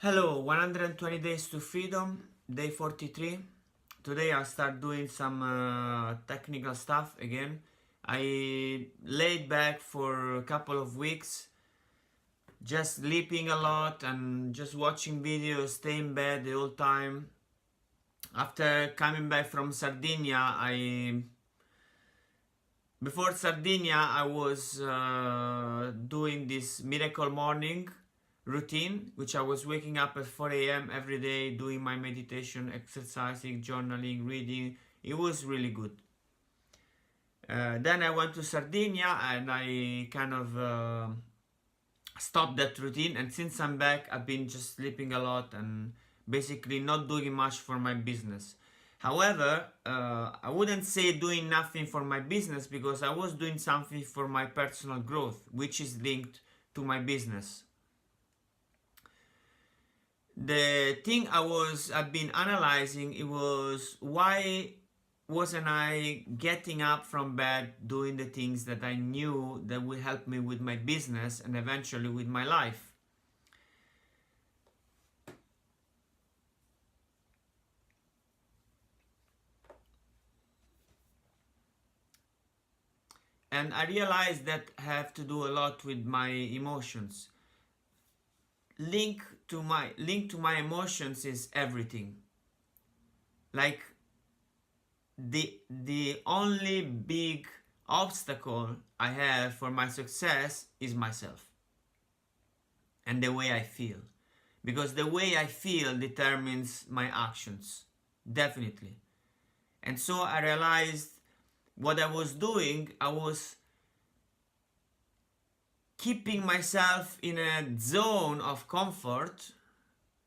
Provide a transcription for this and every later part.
Hello, 120 days to freedom, day 43. Today I'll start doing some technical stuff again. I laid back for a couple of weeks, just sleeping a lot and just watching videos, staying in bed the whole time. After coming back from Sardinia, before Sardinia I was doing this miracle morning routine, which I was waking up at 4 a.m. every day, doing my meditation, exercising, journaling, reading. It was really good. Then I went to Sardinia and I kind of stopped that routine, and since I'm back I've been just sleeping a lot and basically not doing much for my business. However, I wouldn't say doing nothing for my business, because I was doing something for my personal growth, which is linked to my business. The thing I've been analyzing, it was, why wasn't I getting up from bed doing the things that I knew that would help me with my business and eventually with my life? And I realized that I have to do a lot with my emotions. Link to my emotions is everything. Like the only big obstacle I have for my success is myself and the way I feel, because the way I feel determines my actions, definitely. And so I realized what I was doing, I was keeping myself in a zone of comfort,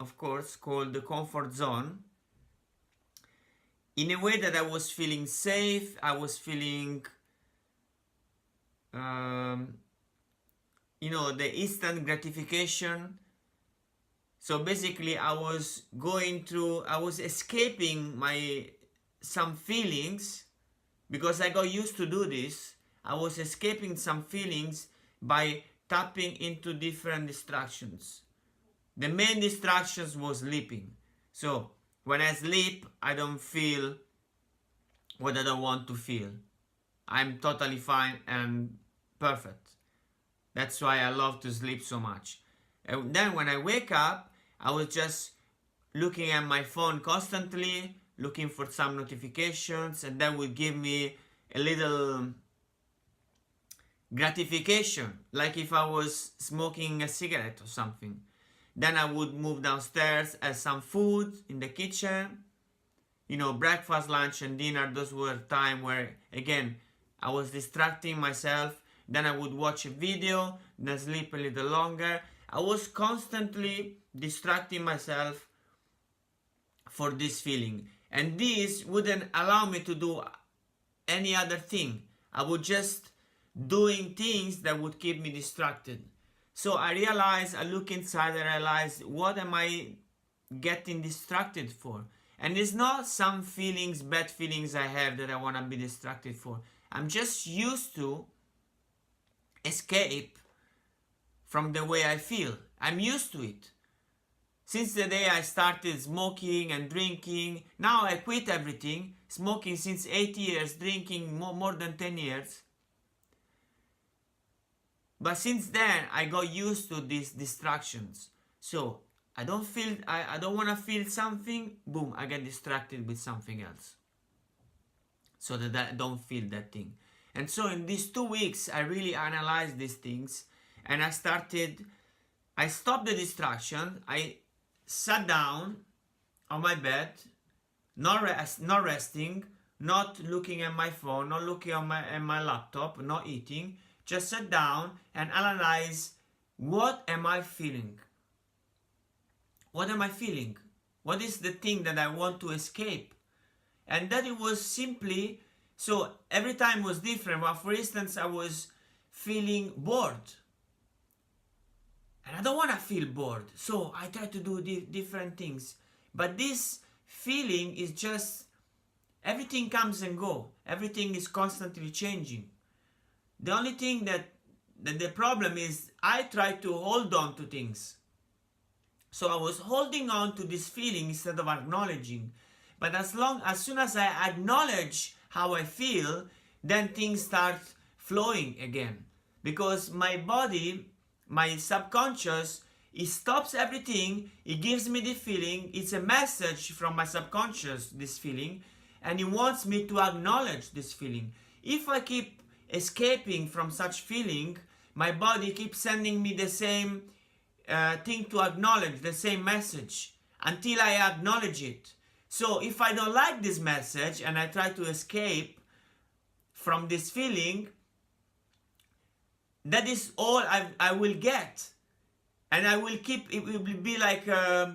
of course, called the comfort zone, in a way that I was feeling safe, I was feeling, the instant gratification. So basically I was escaping some feelings, because I got used to do this. I was escaping some feelings by tapping into different distractions. The main distractions was sleeping. So when I sleep, I don't feel what I don't want to feel. I'm totally fine and perfect. That's why I love to sleep so much. And then when I wake up, I was just looking at my phone constantly, looking for some notifications, and that would give me a little gratification, like if I was smoking a cigarette or something. Then I would move downstairs, have some food in the kitchen, breakfast, lunch and dinner. Those were time where, again, I was distracting myself. Then I would watch a video, then sleep a little longer. I was constantly distracting myself for this feeling, and this wouldn't allow me to do any other thing. I would just doing things that would keep me distracted. So I look inside and realize, what am I getting distracted for? And it's not some feelings, bad feelings I have that I want to be distracted for. I'm just used to escape from the way I feel. I'm used to it. Since the day I started smoking and drinking, now I quit everything. Smoking since 8 years, drinking more than 10 years. But since then, I got used to these distractions. So I don't want to feel something, boom, I get distracted with something else, so that I don't feel that thing. And so in these 2 weeks, I really analyzed these things, and I stopped the distraction. I sat down on my bed, not resting, not looking at my phone, not looking at my laptop, not eating. Just sit down and analyze, what am I feeling? What am I feeling? What is the thing that I want to escape? And that it was simply, so every time was different. Well, for instance, I was feeling bored. And I don't want to feel bored. So I try to do different things. But this feeling is just, everything comes and goes. Everything is constantly changing. The only thing that the problem is, I try to hold on to things. So I was holding on to this feeling instead of acknowledging. But as soon as I acknowledge how I feel, then things start flowing again. Because my body, my subconscious, it stops everything, it gives me the feeling, it's a message from my subconscious, this feeling, and it wants me to acknowledge this feeling. If I keep escaping from such feeling, my body keeps sending me the same thing to acknowledge, the same message, until I acknowledge it. So if I don't like this message and I try to escape from this feeling, that is all I will get. And I will keep, it will be like a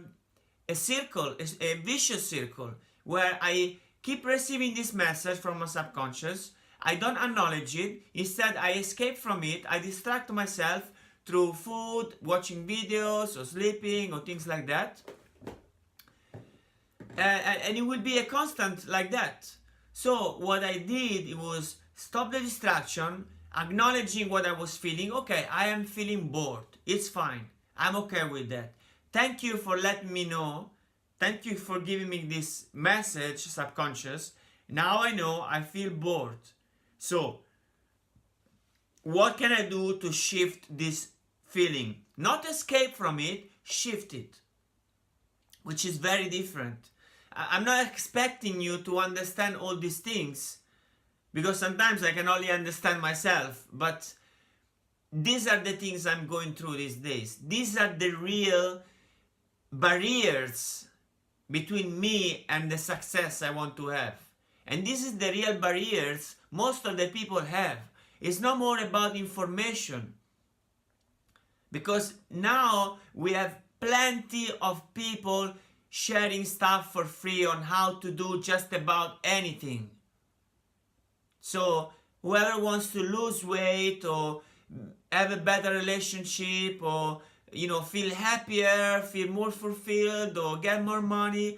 circle, a vicious circle, where I keep receiving this message from my subconscious, I don't acknowledge it, instead I escape from it, I distract myself through food, watching videos, or sleeping, or things like that. And it will be a constant like that. So what I did, it was stop the distraction, acknowledging what I was feeling. Okay, I am feeling bored. It's fine. I'm okay with that. Thank you for letting me know. Thank you for giving me this message, subconscious. Now I know I feel bored. So, what can I do to shift this feeling? Not escape from it, shift it. Which is very different. I'm not expecting you to understand all these things, because sometimes I can only understand myself, but these are the things I'm going through these days. These are the real barriers between me and the success I want to have. And this is the real barriers most of the people have. It's no more about information. Because now we have plenty of people sharing stuff for free on how to do just about anything. So whoever wants to lose weight or have a better relationship, or feel happier, feel more fulfilled, or get more money,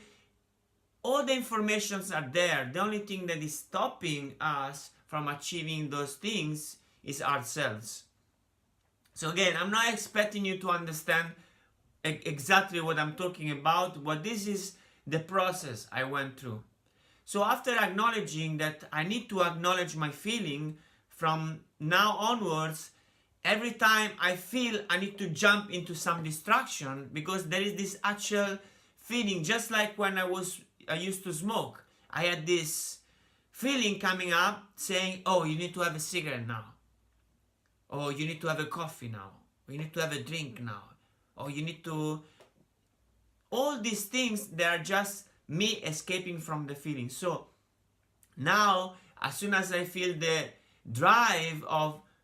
all the informations are there. The only thing that is stopping us from achieving those things is ourselves. So again, I'm not expecting you to understand exactly what I'm talking about, but this is the process I went through. So after acknowledging that I need to acknowledge my feeling, from now onwards, every time I feel I need to jump into some distraction, because there is this actual feeling, just like when I used to smoke. I had this feeling coming up saying, oh, you need to have a cigarette now. Or you need to have a coffee now. Or you need to have a drink now. Or you need to... All these things, they are just me escaping from the feeling. So now, as soon as I feel the drive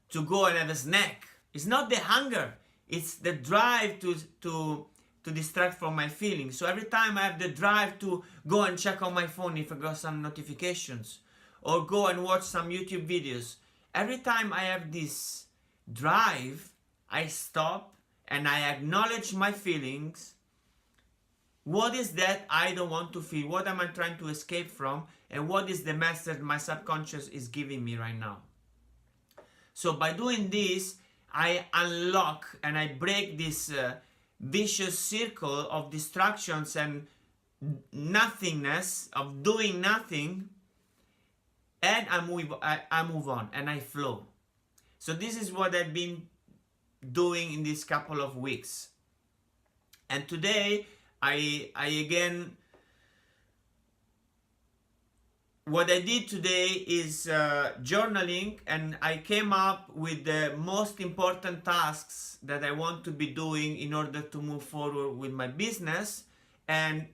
to go and have a snack, it's not the hunger, it's the drive to distract from my feelings. So every time I have the drive to go and check on my phone if I got some notifications, or go and watch some YouTube videos, every time I have this drive, I stop and I acknowledge my feelings. What is that I don't want to feel? What am I trying to escape from? And what is the message my subconscious is giving me right now? So by doing this, I unlock and I break this vicious circle of distractions and nothingness, of doing nothing, and I move on and I flow. So this is what I've been doing in this couple of weeks. And today, I again, what I did today is journaling, and I came up with the most important tasks that I want to be doing in order to move forward with my business. And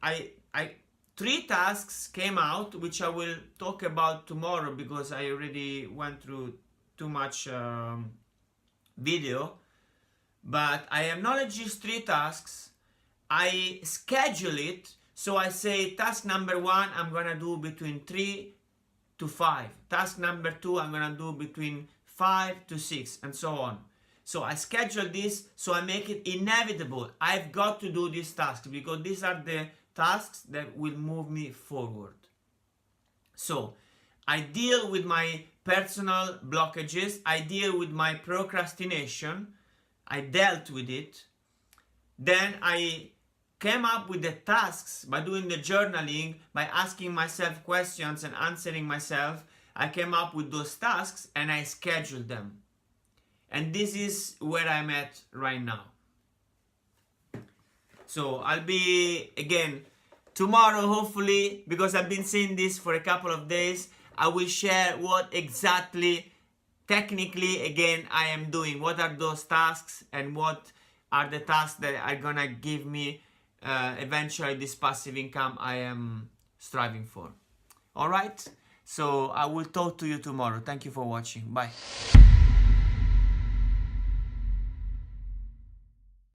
three tasks came out, which I will talk about tomorrow, because I already went through too much video. But I acknowledge these three tasks. I schedule it. So I say task number 1, I'm going to do between 3 to 5. Task number 2, I'm going to do between 5 to 6, and so on. So I schedule this, so I make it inevitable. I've got to do these tasks, because these are the tasks that will move me forward. So I deal with my personal blockages. I deal with my procrastination. I dealt with it. Then I came up with the tasks by doing the journaling, by asking myself questions and answering myself. I came up with those tasks and I scheduled them. And this is where I'm at right now. So I'll be, again, tomorrow, hopefully, because I've been saying this for a couple of days, I will share what exactly, technically, again, I am doing. What are those tasks and what are the tasks that are gonna give me eventually this passive income I am striving for. Alright? So I will talk to you tomorrow. Thank you for watching. Bye.